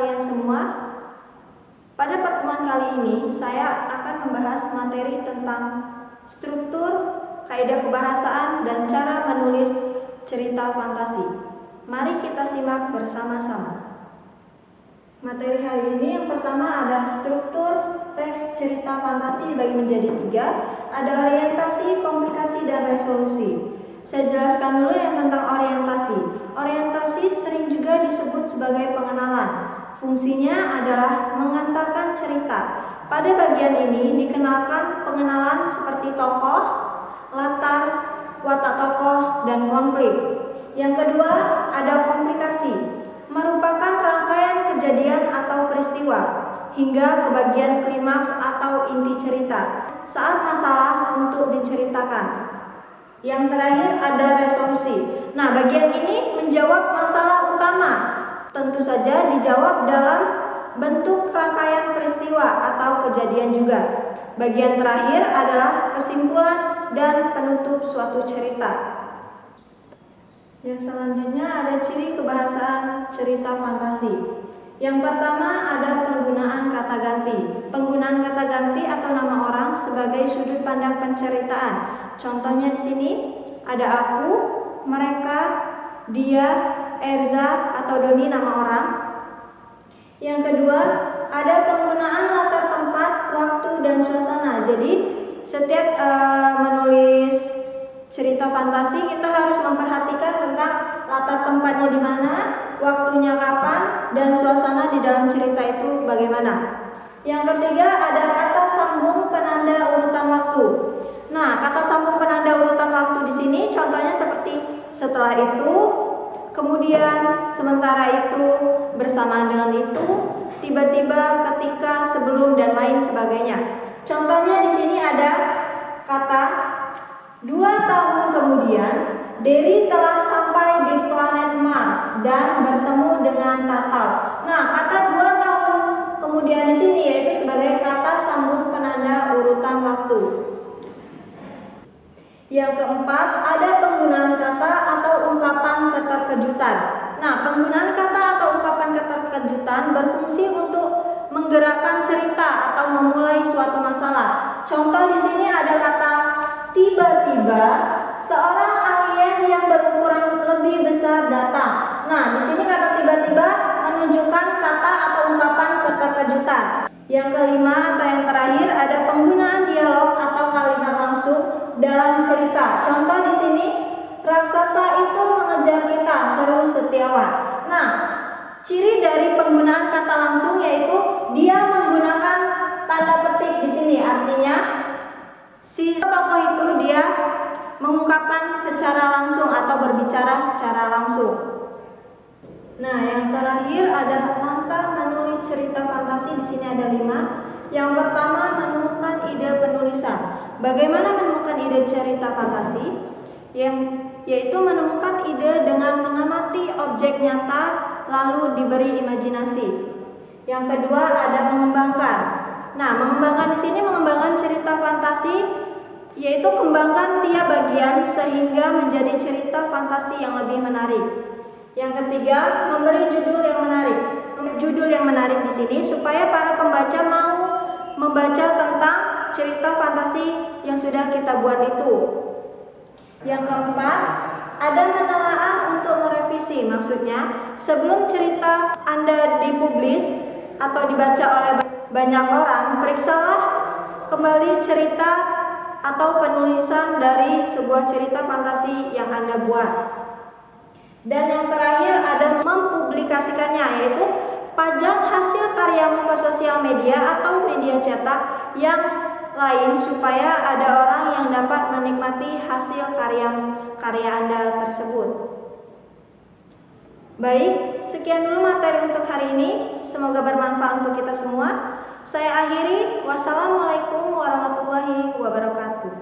kalian semua. Pada pertemuan kali ini, saya akan membahas materi tentang struktur, kaidah kebahasaan, dan cara menulis cerita fantasi. Mari kita simak bersama-sama. Materi hari ini yang pertama ada struktur teks cerita fantasi dibagi menjadi 3. Ada orientasi, komplikasi, dan resolusi. Saya jelaskan dulu yang tentang orientasi. Orientasi sering juga disebut sebagai pengenalan. Fungsinya adalah mengantarkan cerita. Pada bagian ini dikenalkan pengenalan seperti tokoh, latar, watak tokoh, dan konflik. Yang kedua ada komplikasi, merupakan rangkaian kejadian atau peristiwa hingga ke bagian klimaks atau inti cerita saat masalah untuk diceritakan. Yang terakhir ada resolusi. Nah, bagian ini menjawab masalah utama. Tentu saja dijawab dalam bentuk rangkaian peristiwa atau kejadian juga. Bagian terakhir adalah kesimpulan dan penutup suatu cerita. Yang selanjutnya ada ciri kebahasaan cerita fantasi. Yang pertama ada penggunaan kata ganti. Penggunaan kata ganti atau nama orang sebagai sudut pandang penceritaan. Contohnya di sini ada aku, mereka, dia, Erza atau Doni nama orang. Yang kedua ada penggunaan latar tempat, waktu, dan suasana. Jadi setiap menulis cerita fantasi kita harus memperhatikan tentang latar tempatnya di mana, waktunya kapan, dan suasana di dalam cerita itu bagaimana. Yang ketiga ada kata sambung penanda urutan waktu. Nah, kata sambung penanda urutan waktu di sini contohnya seperti setelah itu, kemudian, sementara itu, bersamaan dengan itu, tiba-tiba, ketika, sebelum, dan lain sebagainya. Contohnya di sini ada kata 2 tahun kemudian, Derry telah sampai di planet Mars dan bertemu dengan Tatal. Nah, kata 2 tahun kemudian di sini yaitu sebagai kata sambung penanda urutan waktu. Yang keempat, ada penggunaan kata atau ungkapan keterkejutan. Nah, penggunaan kata atau ungkapan keterkejutan berfungsi untuk menggerakkan cerita atau memulai suatu masalah. Contoh di sini ada kata tiba-tiba seorang alien yang berukuran lebih besar datang. Nah, di sini kata tiba-tiba menunjukkan kata atau ungkapan keterkejutan. Yang kelima atau yang terakhir ada penggunaan dialog atau kalimat langsung dalam cerita. Contoh di sini, raksasa itu mengejar kita, seru Setiawan. Nah, ciri dari penggunaan kata langsung yaitu dia menggunakan tanda petik di sini. Artinya si tokoh itu dia mengungkapkan secara langsung atau berbicara secara langsung. Nah, yang terakhir ada langkah menulis cerita fantasi. Di sini ada 5. Yang pertama, menemukan ide penulisan. Bagaimana menemukan ide cerita fantasi? Yaitu menemukan ide dengan mengamati objek nyata lalu diberi imajinasi. Yang kedua ada mengembangkan. Nah, mengembangkan di sini mengembangkan cerita fantasi yaitu kembangkan tiap bagian sehingga menjadi cerita fantasi yang lebih menarik. Yang ketiga, memberi judul yang menarik. Judul yang menarik di sini supaya para pembaca mau membaca tentang cerita fantasi yang sudah kita buat itu. Yang keempat, ada menelaah untuk merevisi. Maksudnya, sebelum cerita Anda dipublis atau dibaca oleh banyak orang, periksalah kembali cerita atau penulisan dari sebuah cerita fantasi yang Anda buat. Dan yang terakhir ada mempublikasikannya, yaitu pajang hasil karyamu ke sosial media atau media cetak yang lain supaya ada orang yang dapat menikmati hasil karya Anda tersebut. Baik, sekian dulu materi untuk hari ini. Semoga bermanfaat untuk kita semua. Saya akhiri. Wassalamualaikum warahmatullahi wabarakatuh.